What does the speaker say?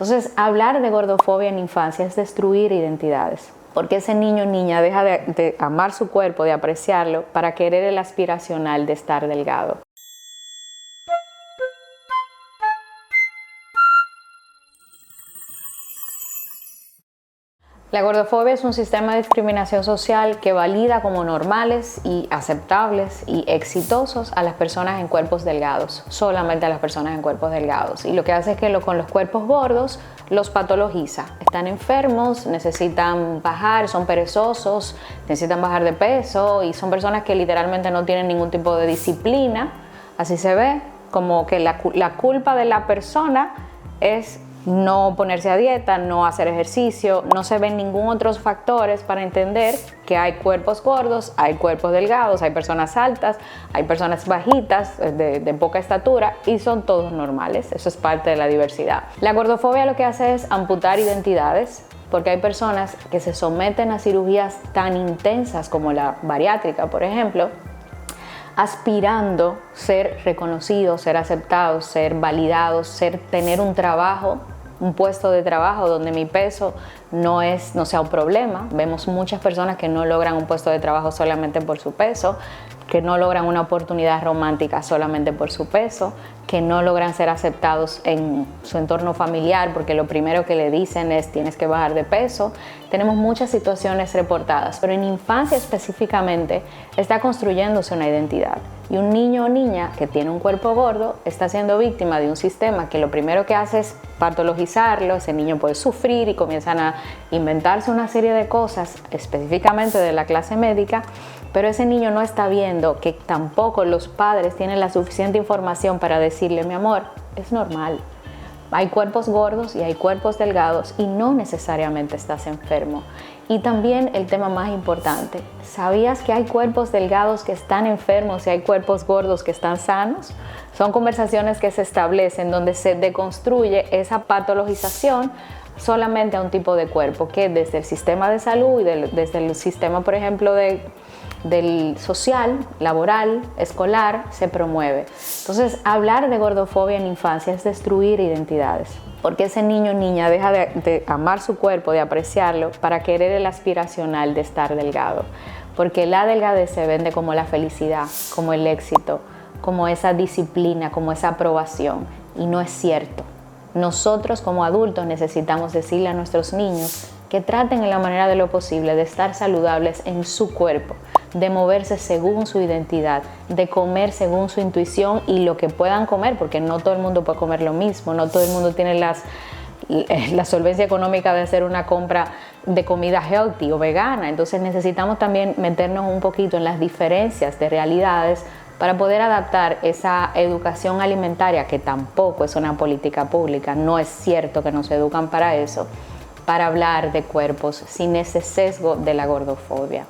Entonces, hablar de gordofobia en infancia es destruir identidades, porque ese niño o niña deja de amar su cuerpo, de apreciarlo, para querer el aspiracional de estar delgado. La gordofobia es un sistema de discriminación social que valida como normales y aceptables y exitosos a las personas en cuerpos delgados, solamente a las personas en cuerpos delgados. Y lo que hace es que con los cuerpos gordos los patologiza. Están enfermos, necesitan bajar, son perezosos, necesitan bajar de peso y son personas que literalmente no tienen ningún tipo de disciplina. Así se ve, como que la culpa de la persona es no ponerse a dieta, no hacer ejercicio, no se ven ningún otros factores para entender que hay cuerpos gordos, hay cuerpos delgados, hay personas altas, hay personas bajitas, de poca estatura y son todos normales. Eso es parte de la diversidad. La gordofobia lo que hace es amputar identidades, porque hay personas que se someten a cirugías tan intensas como la bariátrica, por ejemplo, aspirando ser reconocidos, ser aceptados, ser validados, tener un trabajo, un puesto de trabajo donde mi peso no sea un problema. Vemos muchas personas que no logran un puesto de trabajo solamente por su peso, que no logran una oportunidad romántica solamente por su peso, que no logran ser aceptados en su entorno familiar porque lo primero que le dicen es tienes que bajar de peso. Tenemos muchas situaciones reportadas, pero en infancia específicamente está construyéndose una identidad. Y un niño o niña que tiene un cuerpo gordo está siendo víctima de un sistema que lo primero que hace es patologizarlo. Ese niño puede sufrir y comienzan a inventarse una serie de cosas específicamente de la clase médica, pero ese niño no está viendo que tampoco los padres tienen la suficiente información para decirle, mi amor, es normal. Hay cuerpos gordos y hay cuerpos delgados y no necesariamente estás enfermo. Y también el tema más importante, ¿sabías que hay cuerpos delgados que están enfermos y hay cuerpos gordos que están sanos? Son conversaciones que se establecen donde se deconstruye esa patologización solamente a un tipo de cuerpo que desde el sistema de salud y desde el sistema, por ejemplo, del social, laboral, escolar, se promueve. Entonces, hablar de gordofobia en infancia es destruir identidades, porque ese niño o niña deja de amar su cuerpo, de apreciarlo, para querer el aspiracional de estar delgado, porque la delgadez se vende como la felicidad, como el éxito, como esa disciplina, como esa aprobación, y no es cierto. Nosotros como adultos necesitamos decirle a nuestros niños que traten en la manera de lo posible de estar saludables en su cuerpo, de moverse según su identidad, de comer según su intuición y lo que puedan comer, porque no todo el mundo puede comer lo mismo, no todo el mundo tiene la solvencia económica de hacer una compra de comida healthy o vegana. Entonces necesitamos también meternos un poquito en las diferencias de realidades para poder adaptar esa educación alimentaria, que tampoco es una política pública, no es cierto que nos educan para eso, para hablar de cuerpos sin ese sesgo de la gordofobia.